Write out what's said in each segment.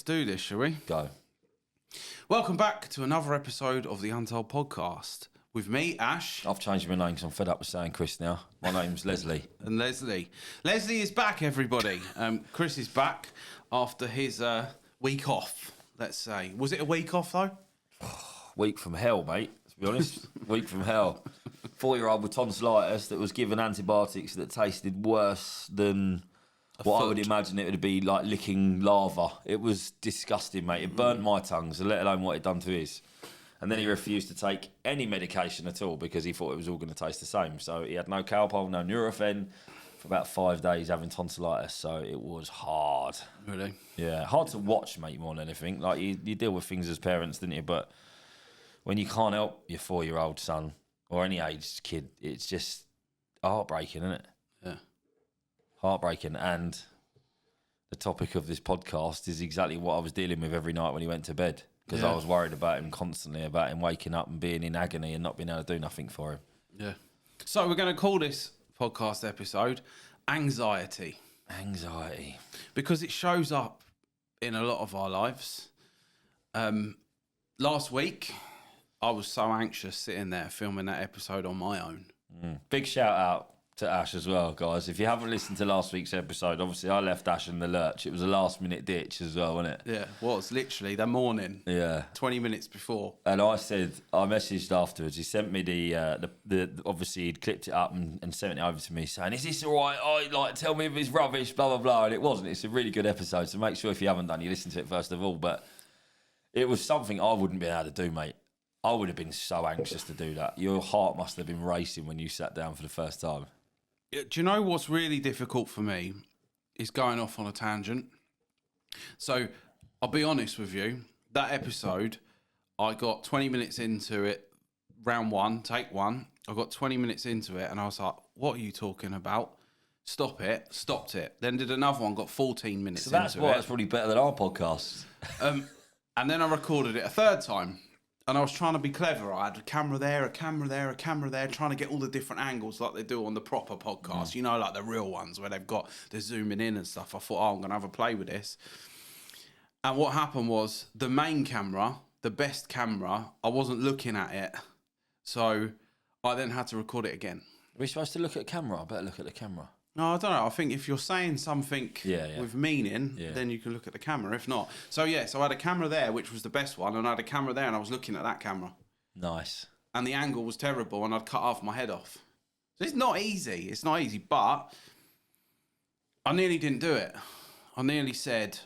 do this, shall we? Go. Welcome back to another episode of the Untold Podcast with me, Ash. I've changed my name because I'm fed up with saying Chris now. My name's Leslie. And Leslie. Leslie is back, everybody. Chris is back after his week off, let's say. Was it a week off, though? Week from hell, mate, to be honest. Week from hell. 4-year-old with tonsillitis that was given antibiotics that tasted worse than I would imagine it would be like licking lava. It was disgusting, mate. It burnt my tongue, so let alone what it done to his. And then he refused to take any medication at all because he thought it was all going to taste the same. So he had no Calpol, no Nurofen for about 5 days having tonsillitis. So it was hard. Really? Yeah, hard to watch, mate, more than anything. Like, you deal with things as parents, didn't you? But when you can't help your 4-year-old son or any aged kid, it's just heartbreaking, isn't it? Yeah. Heartbreaking. And the topic of this podcast is exactly what I was dealing with every night when he went to bed, because I was worried about him constantly, about him waking up and being in agony and not being able to do nothing for him. Yeah. So we're going to call this podcast episode Anxiety. Anxiety. Because it shows up in a lot of our lives. Last week, I was so anxious sitting there filming that episode on my own. Big shout out to Ash as well, guys. If you haven't listened to last week's episode, obviously I left Ash in the lurch. It was a last minute ditch as well, wasn't it? Yeah, it was literally the morning. Yeah. 20 minutes before. And I messaged afterwards. He sent me the obviously he'd clipped it up and sent it over to me saying, "Is this all right? Tell me if it's rubbish, blah, blah, blah." And it wasn't. It's a really good episode. So make sure if you haven't done, you listen to it first of all. But it was something I wouldn't be able to do, mate. I would have been so anxious to do that. Your heart must have been racing when you sat down for the first time. Do you know what's really difficult for me is going off on a tangent. So I'll be honest with you, that episode, I got 20 minutes into it, round one, take one. I got 20 minutes into it and I was like, what are you talking about? Stop it, stopped it. Then did another one, got 14 minutes into it. So that's why it's probably better than our podcast. And then I recorded it a third time. And I was trying to be clever. I had a camera there, a camera there, a camera there, trying to get all the different angles like they do on the proper podcast. You know, like the real ones where they're zooming in and stuff. I thought, I'm going to have a play with this. And what happened was the main camera, the best camera, I wasn't looking at it. So I then had to record it again. Are we supposed to look at camera? I better look at the camera. No, I don't know. I think if you're saying something with meaning, then you can look at the camera. If not, so I had a camera there, which was the best one, and I had a camera there, and I was looking at that camera. Nice. And the angle was terrible, and I'd cut half my head off. So it's not easy. It's not easy, but I nearly didn't do it. I nearly said,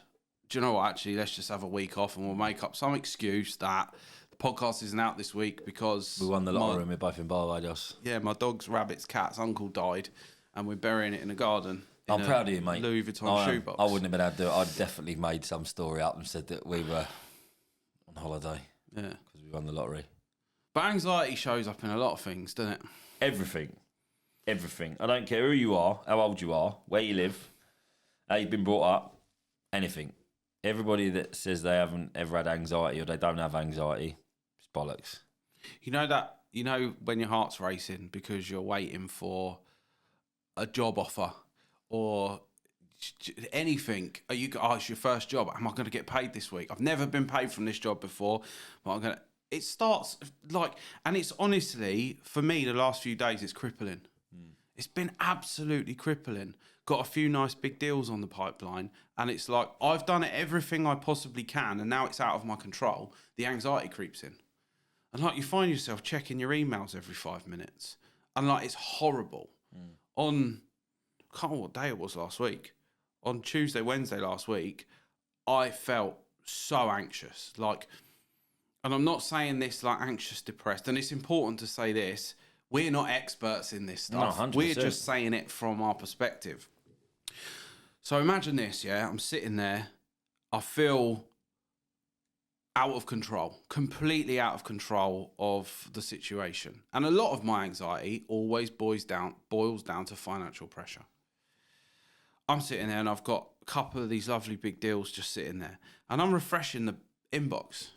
do you know what, actually, let's just have a week off, and we'll make up some excuse that the podcast isn't out this week because... We won the lottery and we're both in Barbados. Yeah, my dog's, rabbit's, cat's uncle died. And we're burying it in a garden. I'm proud of you, mate. Louis Vuitton shoebox. I wouldn't have been able to do it. I'd definitely made some story up and said that we were on holiday. Yeah. Because we won the lottery. But anxiety shows up in a lot of things, doesn't it? Everything. Everything. I don't care who you are, how old you are, where you live, how you've been brought up, anything. Everybody that says they haven't ever had anxiety or they don't have anxiety, it's bollocks. You know when your heart's racing because you're waiting for a job offer or anything. It's your first job. Am I going to get paid this week? I've never been paid from this job before, but it starts and it's honestly, for me, the last few days, it's crippling. It's been absolutely crippling. Got a few nice big deals on the pipeline, and it's like, I've done everything I possibly can, and now it's out of my control. The anxiety creeps in. And you find yourself checking your emails every 5 minutes. And it's horrible. I can't remember what day it was last week. On Tuesday, Wednesday last week, I felt so anxious. And I'm not saying this anxious, depressed. And it's important to say this. We're not experts in this stuff. No, 100%. We're just saying it from our perspective. So imagine this, yeah? I'm sitting there. I feel out of control, completely out of control of the situation. And a lot of my anxiety always boils down to financial pressure. I'm sitting there and I've got a couple of these lovely big deals just sitting there. And I'm refreshing the inbox.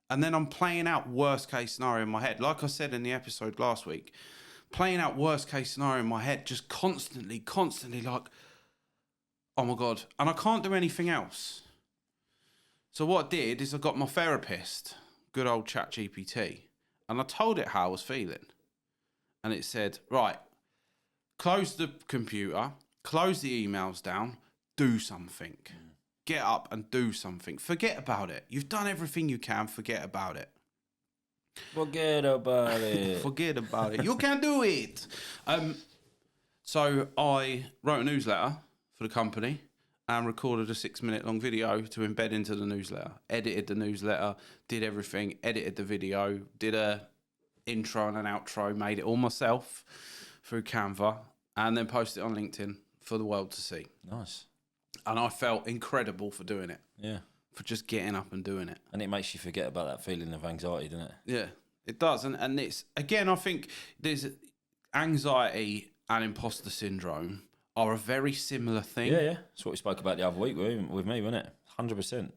And then I'm playing out worst case scenario in my head. Like I said in the episode last week, playing out worst case scenario in my head, just constantly oh my God. And I can't do anything else. So what I did is I got my therapist, good old ChatGPT, and I told it how I was feeling. And it said, right, close the computer, close the emails down, do something. Get up and do something. Forget about it. You've done everything you can, forget about it. Forget about it. Forget about it. You can do it. So I wrote a newsletter for the company and recorded a 6-minute long video to embed into the newsletter. Edited the newsletter, did everything, edited the video, did a intro and an outro, made it all myself through Canva, and then posted it on LinkedIn for the world to see. Nice. And I felt incredible for doing it. Yeah. For just getting up and doing it. And it makes you forget about that feeling of anxiety, doesn't it? Yeah, it does. And it's, again, I think there's anxiety and imposter syndrome are a very similar thing. Yeah. That's what we spoke about the other week with me, wasn't it? 100%.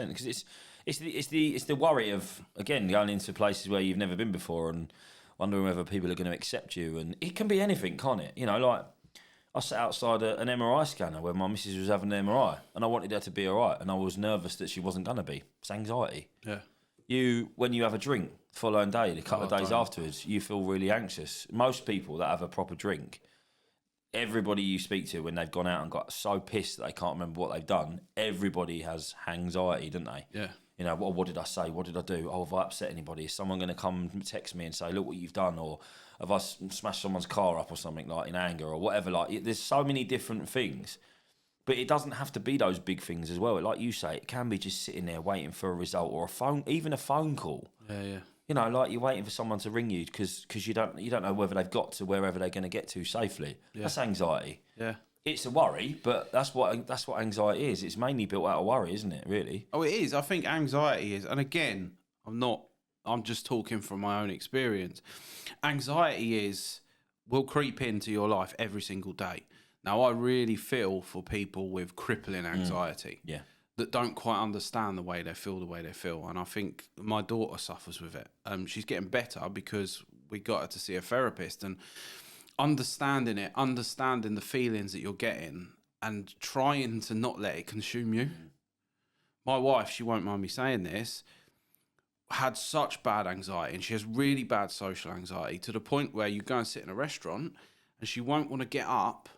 Because it's the worry of, again, going into places where you've never been before and wondering whether people are going to accept you. And it can be anything, can't it? You know, like, I sat outside an MRI scanner where my missus was having an MRI and I wanted her to be all right and I was nervous that she wasn't going to be. It's anxiety. Yeah. When you have a drink the following day, a couple of days afterwards, you feel really anxious. Most people that have a proper drink, everybody you speak to when they've gone out and got so pissed that they can't remember what they've done, everybody has anxiety, don't they? Yeah. You know, what did I say? What did I do? Oh, have I upset anybody? Is someone going to come and text me and say, look what you've done? Or have I smashed someone's car up or something, like, in anger or whatever? Like, there's so many different things. But it doesn't have to be those big things as well. Like you say, it can be just sitting there waiting for a result or even a phone call. Yeah. You know, like you're waiting for someone to ring you because you don't know whether they've got to wherever they're going to get to safely. Yeah. That's anxiety. Yeah. It's a worry, but that's what anxiety is. It's mainly built out of worry, isn't it, really? Oh, it is. I think anxiety is, and again, I'm just talking from my own experience. Anxiety will creep into your life every single day. Now, I really feel for people with crippling anxiety that don't quite understand the way they feel. And I think my daughter suffers with it. She's getting better because we got her to see a therapist and understanding the feelings that you're getting and trying to not let it consume you. My wife, she won't mind me saying this, had such bad anxiety and she has really bad social anxiety to the point where you go and sit in a restaurant and she won't want to get up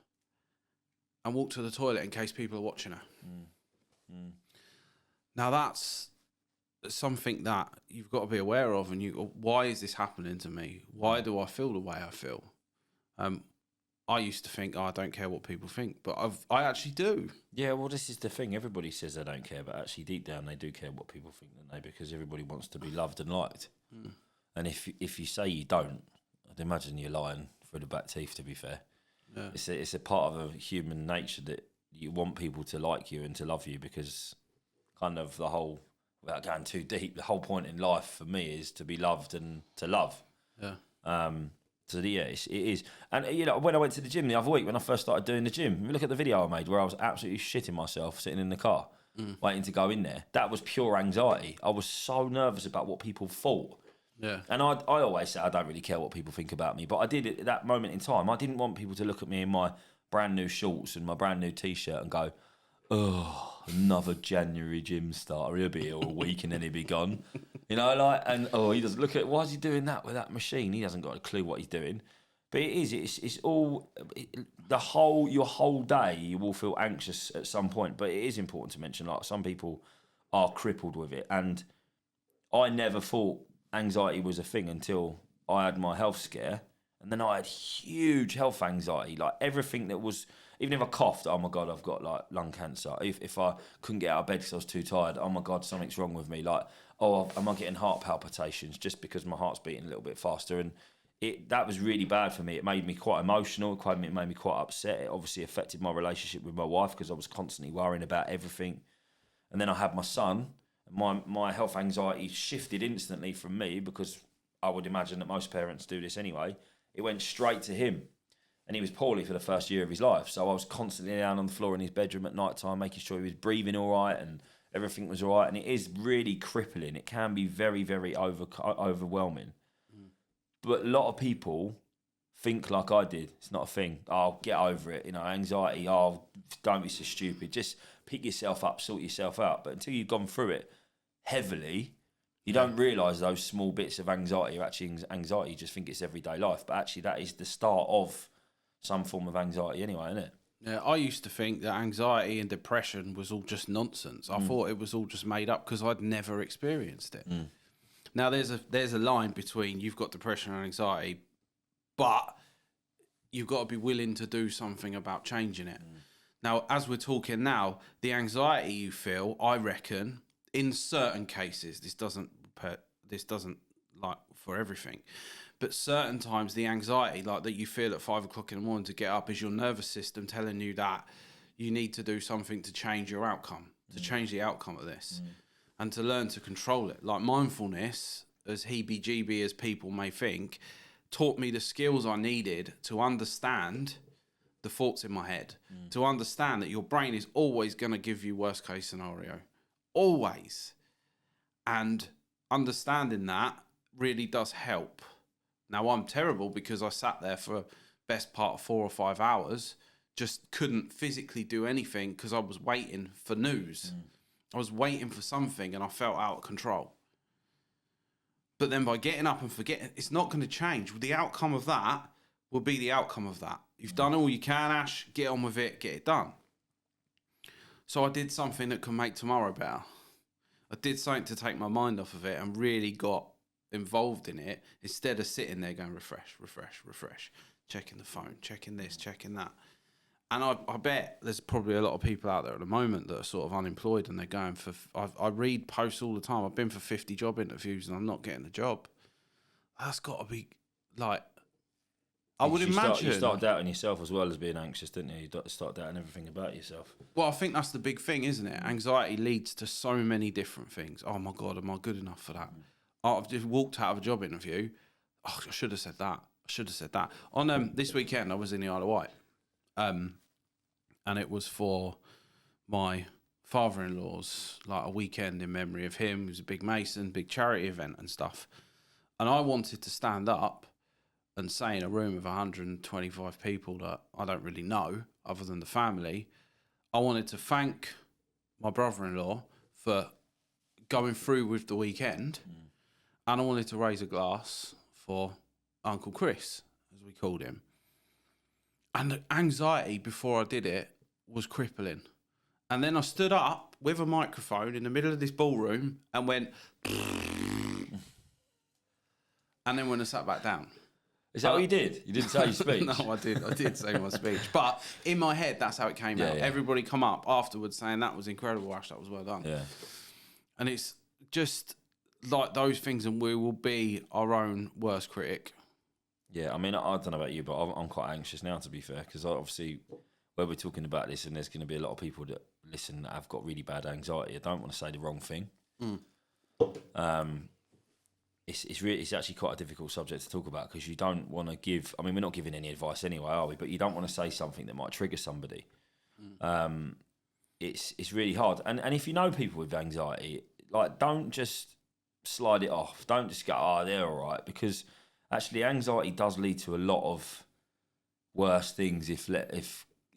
and walk to the toilet in case people are watching her. Now that's something that you've got to be aware of, and why is this happening to me? Why do I feel the way I feel? I used to think, I don't care what people think, but I actually do. Yeah, well, this is the thing. Everybody says they don't care, but actually deep down they do care what people think, don't they? Because everybody wants to be loved and liked. And if you say you don't, I'd imagine you're lying through the back teeth, to be fair. Yeah. It's a part of a human nature that you want people to like you and to love you, because kind of the whole, without going too deep, the whole point in life for me is to be loved and to love. Yeah. So yeah, it is. And you know, when I went to the gym the other week, when I first started doing the gym, look at the video I made where I was absolutely shitting myself sitting in the car, waiting to go in there. That was pure anxiety. I was so nervous about what people thought. Yeah. And I always say I don't really care what people think about me, but I did it at that moment in time. I didn't want people to look at me in my brand new shorts and my brand new t-shirt and go, oh, another January gym starter. He'll be here all week and then he'll be gone. You know, like, and he doesn't look at, why is he doing that with that machine? He hasn't got a clue what he's doing. But it's all, your whole day you will feel anxious at some point. But it is important to mention, like, some people are crippled with it. And I never thought anxiety was a thing until I had my health scare. And then I had huge health anxiety, like everything that was, even if I coughed, oh my God, I've got like lung cancer. If I couldn't get out of bed because I was too tired, oh my God, something's wrong with me. Like, oh, am I getting heart palpitations just because my heart's beating a little bit faster? And that was really bad for me. It made me quite emotional. It made me quite upset. It obviously affected my relationship with my wife because I was constantly worrying about everything. And then I had my son. My health anxiety shifted instantly from me, because I would imagine that most parents do this anyway. It went straight to him. And he was poorly for the first year of his life. So I was constantly down on the floor in his bedroom at night time, making sure he was breathing all right and everything was all right. And it is really crippling. It can be very, very overwhelming. But a lot of people think like I did. It's not a thing. Oh, get over it. You know, anxiety. Oh, don't be so stupid. Just pick yourself up, sort yourself out. But until you've gone through it heavily, you don't realise those small bits of anxiety are actually anxiety. You just think it's everyday life. But actually, that is the start of some form of anxiety anyway, isn't it? Yeah, I used to think that anxiety and depression was all just nonsense. I thought it was all just made up because I'd never experienced it. Now, there's a line between you've got depression and anxiety, but you've got to be willing to do something about changing it. Now, as we're talking now, the anxiety you feel, I reckon, in certain cases, this doesn't like for everything, but certain times the anxiety like that you feel at 5 o'clock in the morning to get up is your nervous system telling you that you need to do something to change your outcome, to change the outcome of this, and to learn to control it. Like mindfulness, as heebie-jeebie as people may think, taught me the skills I needed to understand the thoughts in my head, to understand that your brain is always going to give you worst case scenario, always. And understanding that really does help. Now, I'm terrible because I sat there for best part of 4 or 5 hours, just couldn't physically do anything because I was waiting for news. I was waiting for something and I felt out of control. But then by getting up and forgetting, it's not going to change. The outcome of that will be the outcome of that. You've done all you can, Ash. Get on with it. Get it done. So I did something that could make tomorrow better. I did something to take my mind off of it and really got involved in it instead of sitting there going refresh, checking the phone, checking this, checking that. And I bet there's probably a lot of people out there at the moment that are sort of unemployed and they're going for... I read posts all the time. I've been for 50 job interviews and I'm not getting the job. That's got to be like... I would imagine... You start doubting yourself as well as being anxious, didn't you? You start doubting everything about yourself. Well, I think that's the big thing, isn't it? Anxiety leads to so many different things. Oh my God, am I good enough for that? I've just walked out of a job interview. Oh, I should have said that. On this weekend, I was in the Isle of Wight. And it was for my father-in-law's, like a weekend in memory of him. It was a big Mason, big charity event and stuff. And I wanted to stand up and say in a room of 125 people that I don't really know, other than the family, I wanted to thank my brother-in-law for going through with the weekend. And I wanted to raise a glass for Uncle Chris, as we called him. And the anxiety before I did it was crippling. And then I stood up with a microphone in the middle of this ballroom and went... and then when I sat back down... Is that what you did? You didn't say your speech? No, I did say my speech. But in my head, that's how it came out. Yeah. Everybody come up afterwards saying, that was incredible, Ash, that was well done. Yeah. And it's just like those things, and we will be our own worst critic. Yeah, I mean, I don't know about you, but I'm quite anxious now, to be fair, because obviously where we're talking about this, and there's going to be a lot of people that listen that have got really bad anxiety. I don't want to say the wrong thing. It's actually quite a difficult subject to talk about because you don't want to give... I mean, we're not giving any advice anyway, are we? But you don't want to say something that might trigger somebody. It's really hard. And if you know people with anxiety, like, don't just slide it off. Don't just go, oh, they're all right, because... Actually, anxiety does lead to a lot of worse things if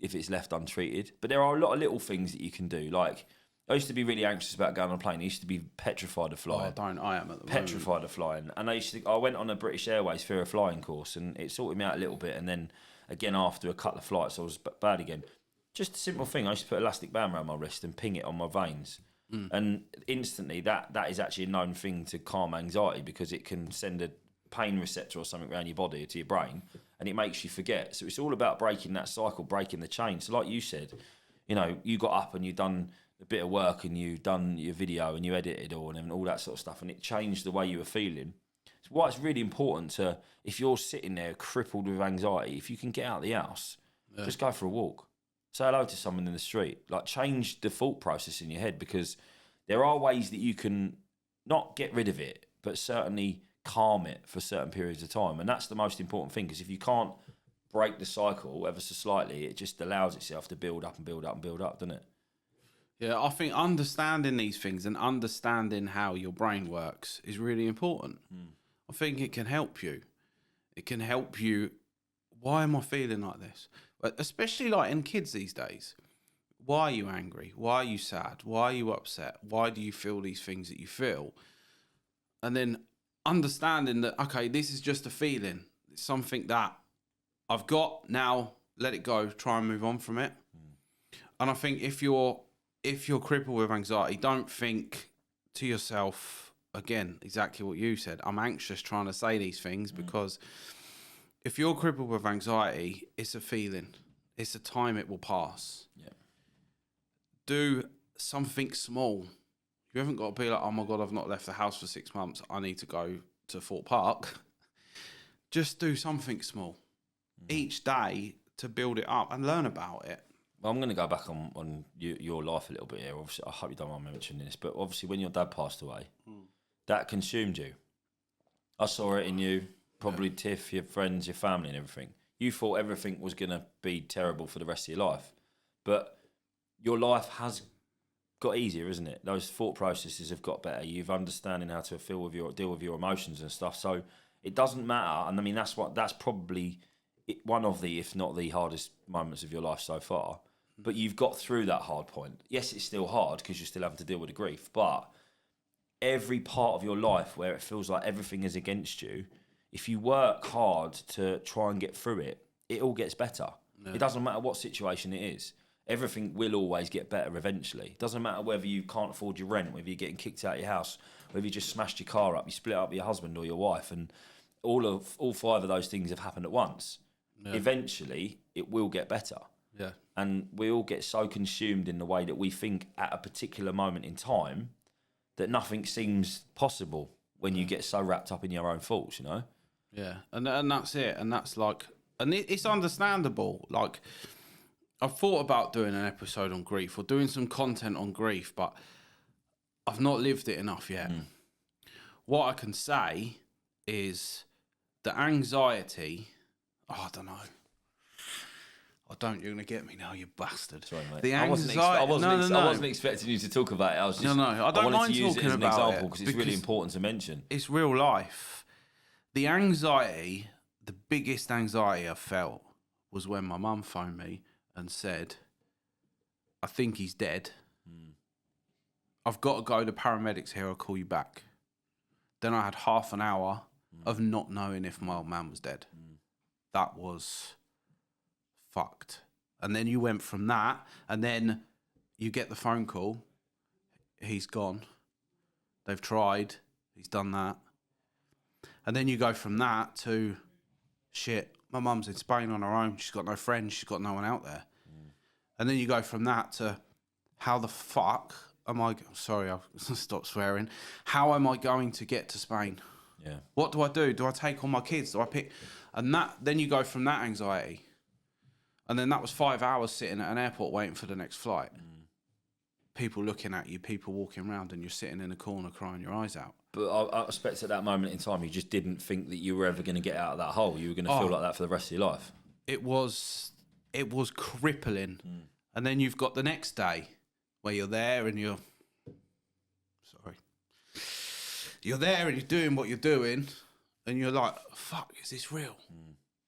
it's left untreated. But there are a lot of little things that you can do. Like, I used to be really anxious about going on a plane. I used to be petrified of flying. I am at the petrified moment. of flying. And I went on a British Airways fear of flying course, and it sorted me out a little bit. And then again, after a couple of flights, I was bad again. Just a simple thing. I used to put an elastic band around my wrist and ping it on my veins. And instantly, that is actually a known thing to calm anxiety because it can send a pain receptor or something around your body to your brain, and it makes you forget. So it's all about breaking that cycle, breaking the chain. So like you said, you know, you got up and you done a bit of work and you done your video and you edited all that sort of stuff, and it changed the way you were feeling. So why it's really important to, if you're sitting there crippled with anxiety, if you can get out of the house, just go for a walk. Say hello to someone in the street. Like, change the thought process in your head, because there are ways that you can not get rid of it, but certainly calm it for certain periods of time. And that's the most important thing, because if you can't break the cycle ever so slightly, it just allows itself to build up and build up and build up, doesn't it? Yeah, I think understanding these things and understanding how your brain works is really important. I think it can help you. It can help you why am I feeling like this? But especially like in kids these days. Why are you angry? Why are you sad? Why are you upset? Why do you feel these things that you feel? And then understanding that, okay, this is just a feeling. It's something that I've got now. Let it go. Try and move on from it. And I think if you're crippled with anxiety, don't think to yourself, again, exactly what you said. I'm anxious trying to say these things because if you're crippled with anxiety, it's a feeling. It's a time it will pass. Yeah. Do something small. You haven't got to be like, oh my God, I've not left the house for 6 months. I need to go to Fort Park. Just do something small each day to build it up and learn about it. Well, I'm going to go back on your life a little bit here. Obviously, I hope you don't mind me mentioning this, but obviously when your dad passed away, that consumed you. I saw it in you, probably Tiff, your friends, your family and everything. You thought everything was going to be terrible for the rest of your life. But your life has got easier, isn't it? Those thought processes have got better. You've understanding how to deal with your emotions and stuff. So it doesn't matter. And I mean, that's probably one of the, if not the hardest moments of your life so far. But you've got through that hard point. Yes, it's still hard because you're still having to deal with the grief. But every part of your life where it feels like everything is against you, if you work hard to try and get through it, it all gets better. Yeah. It doesn't matter what situation it is. Everything will always get better eventually. It doesn't matter whether you can't afford your rent, whether you're getting kicked out of your house, whether you just smashed your car up, you split up with your husband or your wife, and all 5 of those things have happened at once. Yeah. Eventually, it will get better. Yeah. And we all get so consumed in the way that we think at a particular moment in time that nothing seems possible when you get so wrapped up in your own thoughts, you know? Yeah, and that's it. And that's like, and it's understandable. Like, I've thought about doing an episode on grief or doing some content on grief, but I've not lived it enough yet. What I can say is the anxiety, I don't know. You're going to get me now, you bastard. Sorry, mate. The anxiety. I wasn't expecting you to talk about it. I was just, I don't mind to use talking it as an about example because it's really important to mention. It's real life. The anxiety, the biggest anxiety I felt was when my mum phoned me and said, I think he's dead. I've got to go. The paramedics here. I'll call you back. Then I had half an hour of not knowing if my old man was dead. That was fucked. And then you went from that, and then you get the phone call. He's gone. They've tried. He's done that. And then you go from that to, shit, my mum's in Spain on her own. She's got no friends. She's got no one out there. And then you go from that to, how the fuck am I... Sorry, I'll stop swearing. How am I going to get to Spain? Yeah. What do I do? Do I take all my kids? Do I pick... And then you go from that anxiety. And then that was 5 hours sitting at an airport waiting for the next flight. People looking at you, people walking around, and you're sitting in a corner crying your eyes out. But I expect at that moment in time, you just didn't think that you were ever going to get out of that hole. You were going to feel like that for the rest of your life. It was crippling. And then you've got the next day where you're there and you're there and you're doing what you're doing, and you're like, fuck, is this real?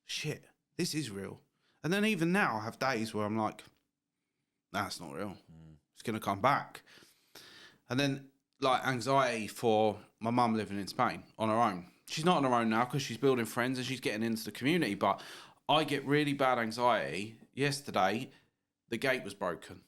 Shit, this is real. And then even now I have days where I'm like, nah, it's not real. It's going to come back. And then like anxiety for my mum living in Spain on her own. She's not on her own now because she's building friends and she's getting into the community. But I get really bad anxiety. Yesterday, the gate was broken.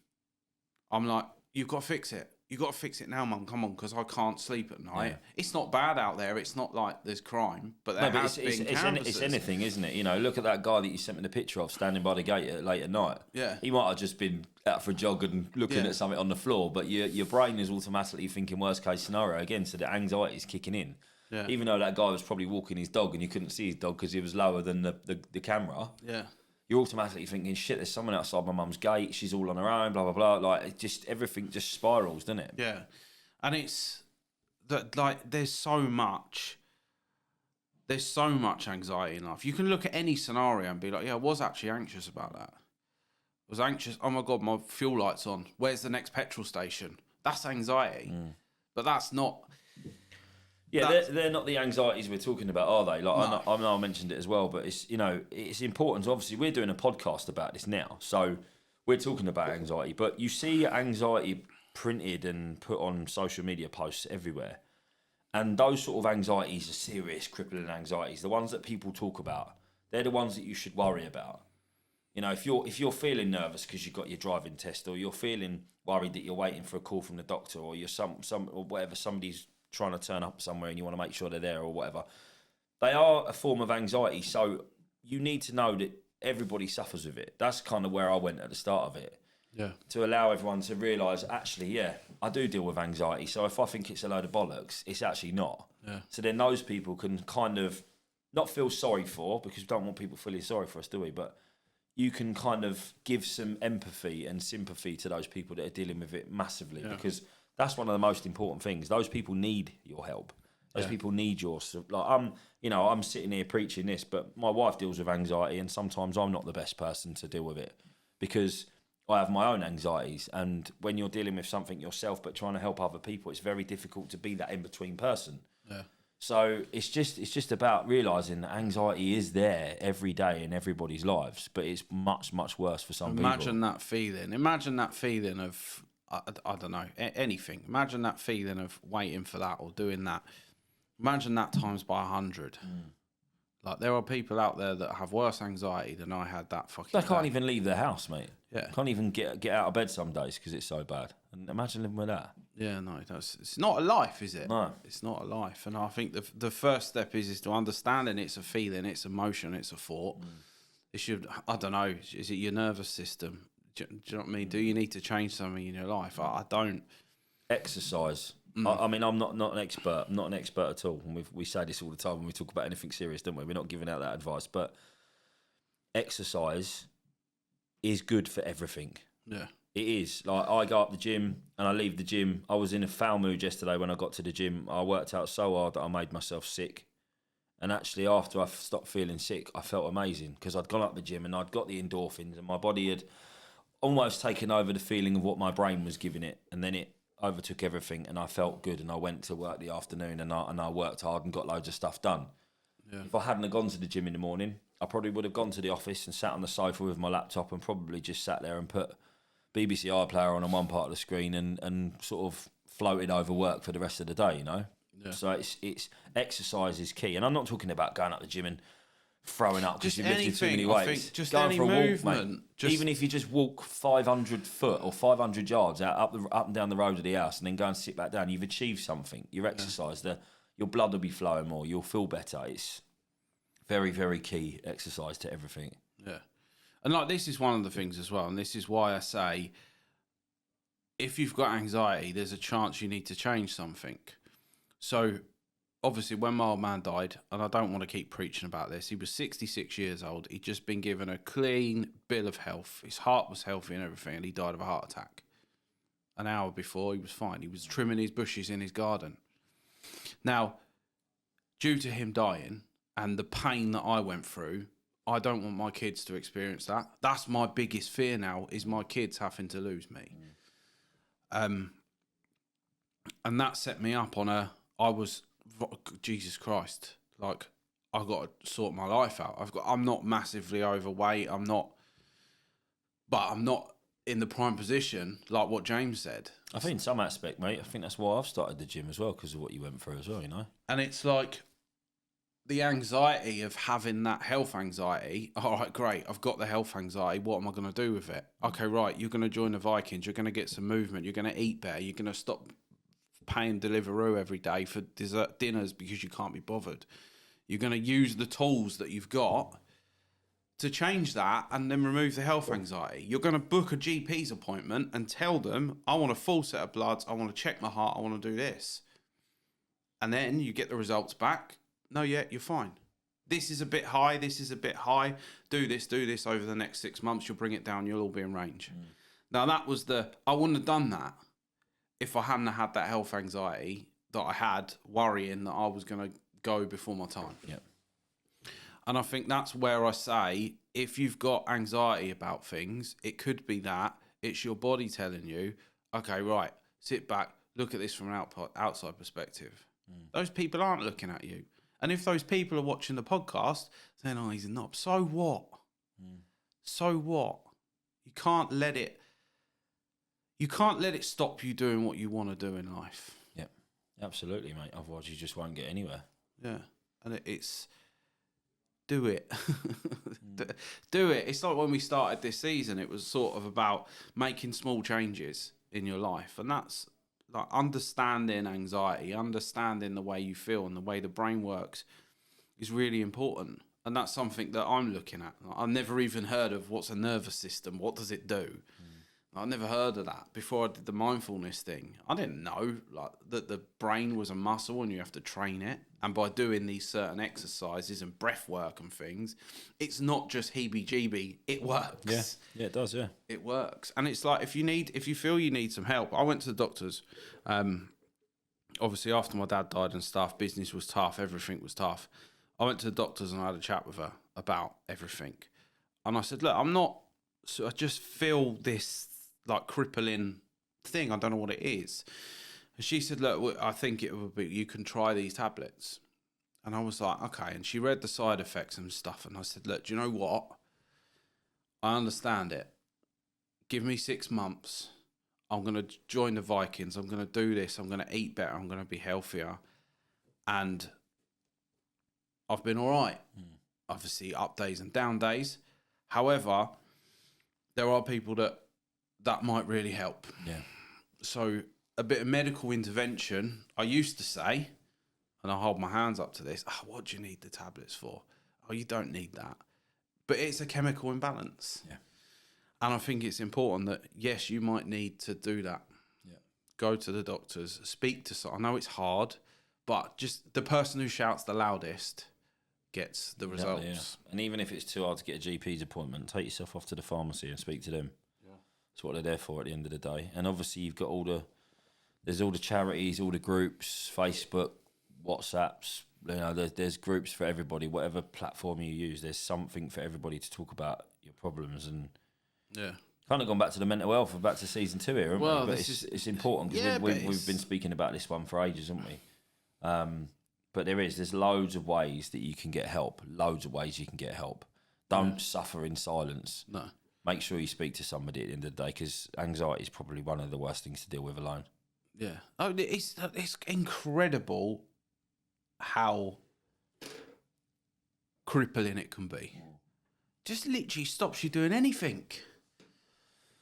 I'm like, you've got to fix it. You've got to fix it now, Mum. Come on, because I can't sleep at night. Yeah. It's not bad out there. It's not like there's crime, but it's anything, isn't it? You know, look at that guy that you sent me the picture of standing by the gate late at night. Yeah, he might have just been out for a jog and looking at something on the floor, but your brain is automatically thinking worst case scenario again, so the anxiety is kicking in. Yeah. Even though that guy was probably walking his dog and you couldn't see his dog because he was lower than the camera. Yeah. You're automatically thinking, shit, there's someone outside my mum's gate. She's all on her own, blah, blah, blah. Like, it just, everything just spirals, doesn't it? Yeah. And it's that, like, there's so much anxiety in life. You can look at any scenario and be like, yeah, I was actually anxious about that. I was anxious. Oh my God, my fuel light's on. Where's the next petrol station? That's anxiety. But that's not, Yeah, That's, they're not the anxieties we're talking about, are they? Like No. I know I mentioned it as well, but it's it's important. Obviously, we're doing a podcast about this now, so we're talking about anxiety. But you see anxiety printed and put on social media posts everywhere, and those sort of anxieties are serious, crippling anxieties. The ones that people talk about, they're the ones that you should worry about. You know, if you're feeling nervous because you've got your driving test, or you're feeling worried that you're waiting for a call from the doctor, or you're some or whatever, somebody's trying to turn up somewhere and you want to make sure they're there or whatever, they are a form of anxiety. So you need to know that everybody suffers with it. That's kind of where I went at the start of it. yeah. To allow everyone to realise, actually, yeah, I do deal with anxiety. So if I think it's a load of bollocks, it's actually not. Yeah. So then those people can kind of not feel sorry for, because we don't want people feeling sorry for us, do we? But you can kind of give some empathy and sympathy to those people that are dealing with it massively, because that's one of the most important things. Those people need your help. Those people need your, like, I'm sitting here preaching this, but my wife deals with anxiety, and sometimes I'm not the best person to deal with it because I have my own anxieties. And when you're dealing with something yourself but trying to help other people, it's very difficult to be that in between person. Yeah. So it's just about realising that anxiety is there every day in everybody's lives, but it's much, much worse for some people. Imagine that feeling. Imagine that feeling of, I don't know, anything. Imagine that feeling of waiting for that or doing that. Imagine that times by 100. Like, there are people out there that have worse anxiety than I had that fucking They can't day. even leave their house, mate. Yeah. Can't even get out of bed some days because it's so bad. And imagine living with that. Yeah, no, it's not a life, is it? No. It's not a life. And I think the first step is to understanding it's a feeling, it's emotion, it's a thought. It should, I don't know, is it your nervous system? Do you know what I mean? Do you need to change something in your life? I don't. Exercise. I mean, I'm not an expert. I'm not an expert at all. And we say this all the time when we talk about anything serious, don't we? We're not giving out that advice. But exercise is good for everything. Yeah. It is. Like, I go up the gym and I leave the gym. I was in a foul mood yesterday when I got to the gym. I worked out so hard that I made myself sick. And actually, after I stopped feeling sick, I felt amazing because I'd gone up the gym and I'd got the endorphins and my body had almost taken over the feeling of what my brain was giving it. And then it overtook everything and I felt good, and I went to work the afternoon and I worked hard and got loads of stuff done. Yeah. If I hadn't have gone to the gym in the morning, I probably would have gone to the office and sat on the sofa with my laptop and probably just sat there and put BBC iPlayer on one part of the screen and sort of floated over work for the rest of the day, you know? Yeah. So it's exercise is key. And I'm not talking about going up the gym and throwing up because you've lifted too many weights. Just going any for a movement. Walk, mate. Even if you just walk 500 foot or 500 yards up and down the road of the house and then go and sit back down, you've achieved something. You've exercised. Your blood will be flowing more. You'll feel better. It's very, very key exercise to everything. Yeah. And like, this is one of the things as well, and this is why I say, if you've got anxiety, there's a chance you need to change something. So, obviously, when my old man died, and I don't want to keep preaching about this, he was 66 years old. He'd just been given a clean bill of health. His heart was healthy and everything, and he died of a heart attack. An hour before, he was fine. He was trimming his bushes in his garden. Now, due to him dying and the pain that I went through, I don't want my kids to experience that. That's my biggest fear now, is my kids having to lose me. And that set me up on Jesus Christ, like, I've got to sort my life out. I'm not massively overweight. I'm not in the prime position, like what James said. I think in some aspect, mate, I think that's why I've started the gym as well, because of what you went through as well, you know? And it's like, the anxiety of having that health anxiety. All right, great. I've got the health anxiety. What am I going to do with it? Okay, right. You're going to join the Vikings. You're going to get some movement. You're going to eat better. You're going to stop paying Deliveroo every day for dessert dinners because you can't be bothered. You're going to use the tools that you've got to change that and then remove the health anxiety. You're going to book a GP's appointment and tell them, I want a full set of bloods. I want to check my heart. I want to do this. And then you get the results back. No, yeah, you're fine. This is a bit high. This is a bit high. Do this over the next 6 months. You'll bring it down. You'll all be in range. Now, that was I wouldn't have done that if I hadn't had that health anxiety that I had, worrying that I was going to go before my time. Yeah. And I think that's where I say, if you've got anxiety about things, it could be that it's your body telling you, okay, right, sit back, look at this from an outside perspective. Those people aren't looking at you. And if those people are watching the podcast saying, oh, he's a knob, so what? So what? You can't let it stop you doing what you want to do in life. Yeah, absolutely, mate. Otherwise, you just won't get anywhere. Yeah. And it's do it. Do it. It's like when we started this season, it was sort of about making small changes in your life. And that's like understanding anxiety, understanding the way you feel and the way the brain works is really important. And that's something that I'm looking at. I've never even heard of what's a nervous system. What does it do? I've never heard of that before I did the mindfulness thing. I didn't know like that the brain was a muscle and you have to train it. And by doing these certain exercises and breath work and things, it's not just heebie-jeebie. It works. Yeah, it does. Yeah, it works. And it's like if you feel you need some help. I went to the doctors. Obviously, after my dad died and stuff, business was tough. Everything was tough. I went to the doctors and I had a chat with her about everything. And I said, look, I just feel this like crippling thing. I don't know what it is. And she said, look, I think it would be, you can try these tablets. And I was like, okay. And she read the side effects and stuff. And I said, look, do you know what? I understand it. Give me 6 months. I'm going to join the Vikings. I'm going to do this. I'm going to eat better. I'm going to be healthier. And I've been all right. Obviously, up days and down days. However, there are people that might really help. Yeah. So a bit of medical intervention, I used to say, and I hold my hands up to this, what do you need the tablets for? Oh, you don't need that. But it's a chemical imbalance. Yeah. And I think it's important that, yes, you might need to do that. Yeah. Go to the doctors, speak to someone. I know it's hard, but just the person who shouts the loudest gets the results. Yeah. And even if it's too hard to get a GP's appointment, take yourself off to the pharmacy and speak to them. Yeah. That's what they're there for at the end of the day. And obviously you've got there's all the charities, all the groups, Facebook, WhatsApps. You know, there's groups for everybody. Whatever platform you use, there's something for everybody to talk about your problems. And kind of gone back to the mental health, back to season 2 here, haven't we? But it's important because we've been speaking about this one for ages, haven't we? But there's loads of ways that you can get help. Loads of ways you can get help. Don't suffer in silence. No. Make sure you speak to somebody at the end of the day, because anxiety is probably one of the worst things to deal with alone. Yeah. Oh, it's incredible how crippling it can be. Just literally stops you doing anything.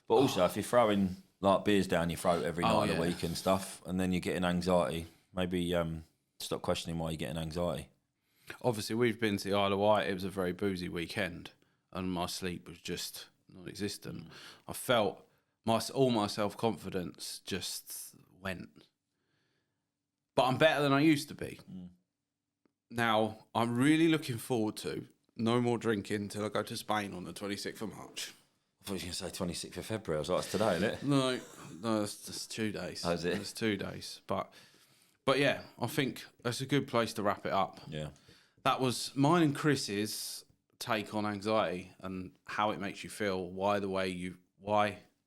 But also, if you're throwing like beers down your throat every night of the week and stuff, and then you're getting anxiety, maybe stop questioning why you're getting anxiety. Obviously, we've been to the Isle of Wight. It was a very boozy weekend, and my sleep was just non-existent. I felt all my self-confidence just went. But I'm better than I used to be. Now, I'm really looking forward to no more drinking until I go to Spain on the 26th of March. I thought you were going to say 26th of February. I was like, it's today, isn't it? No, it's 2 days. Oh, is it? It's 2 days. But yeah, I think that's a good place to wrap it up. Yeah. That was mine and Chris's take on anxiety and how it makes you feel, why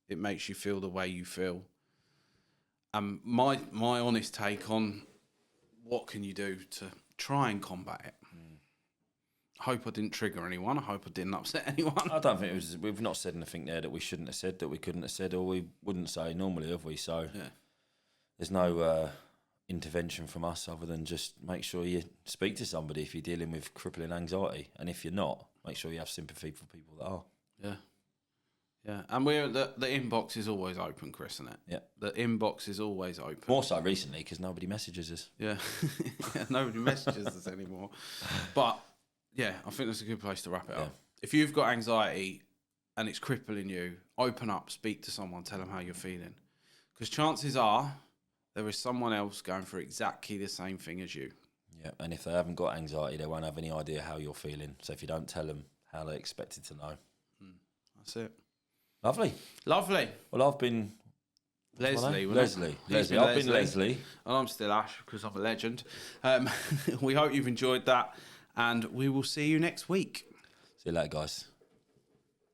it makes you feel the way you feel. And my honest take on what can you do to try and combat it. I hope I didn't trigger anyone. I hope I didn't upset anyone. I don't think we've not said anything there that we shouldn't have said, that we couldn't have said, or we wouldn't say normally, have we? So there's no intervention from us other than just make sure you speak to somebody if you're dealing with crippling anxiety. And if you're not, make sure you have sympathy for people that are. Yeah. Yeah, and the inbox is always open, Chris, isn't it? Yeah. The inbox is always open. More so recently because nobody messages us. Yeah. Nobody messages us anymore. But, yeah, I think that's a good place to wrap it up. If you've got anxiety and it's crippling you, open up, speak to someone, tell them how you're feeling. Because chances are there is someone else going through exactly the same thing as you. Yeah, and if they haven't got anxiety, they won't have any idea how you're feeling. So if you don't tell them, how they expected to know. That's it. Lovely. Well, I've been Leslie. I've been Leslie. And I'm still Ash because I'm a legend. We hope you've enjoyed that, and we will see you next week. See you later, guys.